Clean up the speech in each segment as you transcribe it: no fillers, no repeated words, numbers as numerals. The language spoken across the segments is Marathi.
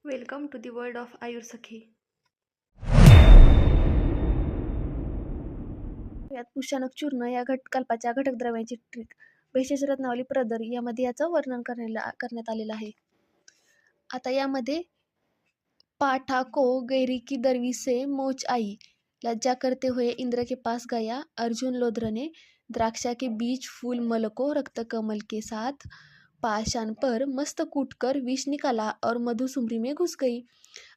Welcome to the world of Ayur Sakhi. यात पुष्यानक चूर्ण या कल्पाच्या घटक द्रव्यांची ट्रिक विशेष रत्नावली प्रदर यामध्ये याचं वर्णन करण्यात आलेलं आहे. आता यामध्ये पाठा को गैरी की दरवी से मोच आई, लज्जा करते हुए इंद्र के पास गया, अर्जुन लोध्र द्राक्षा के बीज फूल मल को रक्त कमल के साथ, पाषाण पर मस्त कूटकर विष निकाला और मधु सुमरी में घुस गई.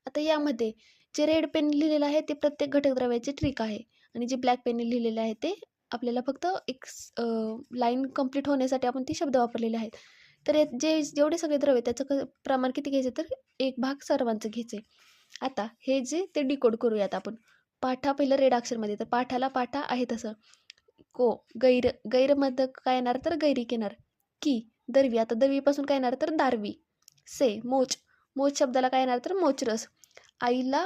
आता यामध्ये जे रेड पेन लिहिलेलं आहे ते प्रत्येक घटकद्रव्याची ट्रिक आहे आणि जे ब्लॅक पेनने लिहिलेले आहे ते आपल्याला फक्त एक लाईन कंप्लीट होण्यासाठी आपण ते शब्द वापरलेले आहेत. तर जेवढे सगळे द्रव्य त्याचं प्रमाण किती घ्यायचं तर एक भाग सर्वांचं घ्यायचं. आता हे जे ते डिकोड करूयात आपण. पाठा पहिलं रेड अक्षरमध्ये, तर पाठाला पाठा आहे तसं. को गैरमध्ये काय येणार तर गैरिक येणार. की दरवी, आता दरवीपासून काय येणार तर दारवी. से मोच शब्दाला काय येणार तर मोचरस. आईला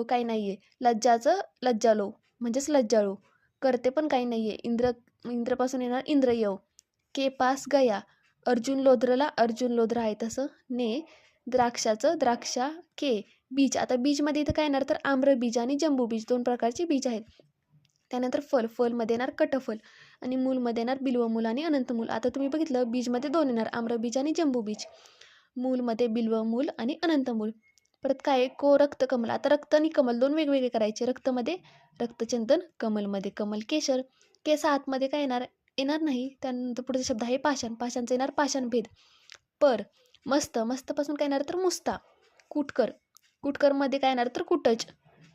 काही नाहीये, लज्जाचं लज्जालो म्हणजेच लज्जाळू. करते पण काही नाहीये, इंद्रपासून येणार इंद्रयव. के पास गया, अर्जुन लोध्रला अर्जुन लोध्र आहे तसं. ने द्राक्षाचं द्राक्षा. के बीज, आता बीजमध्ये इथं काय येणार तर आम्रबीज आणि जंबूबीज दोन प्रकारचे बीज आहेत. त्यानंतर फलमध्ये येणार कटफल आणि मूलमध्ये येणार बिल्वमूल आणि अनंतमूल. आता तुम्ही बघितलं बीजमध्ये दोन येणार, आम्रबीज आणि जंबूबीज. मूलमध्ये बिल्वमूल आणि अनंतमूल. परत काय को रक्तकमल, आता रक्त आणि कमल दोन वेगवेगळे करायचे. रक्तमध्ये रक्तचंदन, कमलमध्ये कमल केशर. केस आतमध्ये काय येणार नाही. त्यानंतर पुढचा शब्द आहे पाषाण, पाषाणचं येणार पाषाणभेद. पर मस्तपासून काय येणार तर मुस्ता. कुटकरमध्ये काय येणार तर कुटज.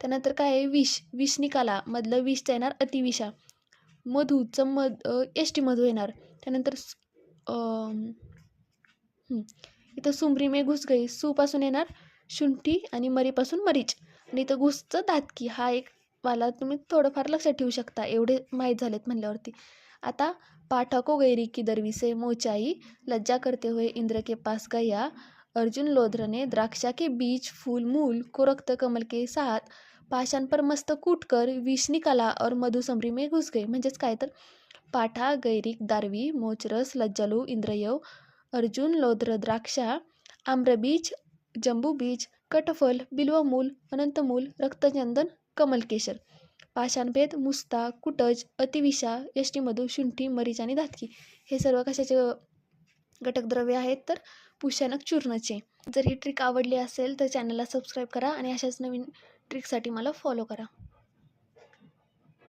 त्यानंतर काय आहे विष निकाला मधलं विषचं येणार अतिविषा. मधूचं एष्टी मधू येणार. त्यानंतर इथं सुमरी में घुस गई, सुपासून येणार शुंठी आणि मरीपासून मरीच. आणि इथं घुसचं दातकी. हा एक मला तुम्ही थोडंफार लक्षात ठेवू शकता, एवढे माहीत झालेत म्हणल्यावरती. आता पाठा को गैरी की दरवी से मोचाई, लज्जा करते हुए इंद्र के पास गया, अर्जुन लोध्र ने द्राक्षा के बीज फूल मूल को रक्त कमल के साथ, पाषाण पर मस्त कूटकर विष निकाला और मधु समरी में घुस गए. म्हणजेच काय तर पाठा गैरिक दारवी मोचरस लज्जालू इंद्रयव, अर्जुन लोध्र द्राक्षा, आम्रबीज जंबूबीज, कटफल, बिल्वमूल, अनंतमूल, रक्तचंदन, कमलकेशर. पाषाणभेद, मुस्ता, कुटज, अतिविषा, यष्टीमधू, शुंठी, मरीच आणि धातकी. हे सर्व कशाचे घटकद्रव्य आहेत तर पुष्यानक चूर्णचे. जर ही ट्रिक आवडली असेल तर चॅनलला सबस्क्राईब करा आणि अशाच नवीन ट्रिकसाठी मला फॉलो करा.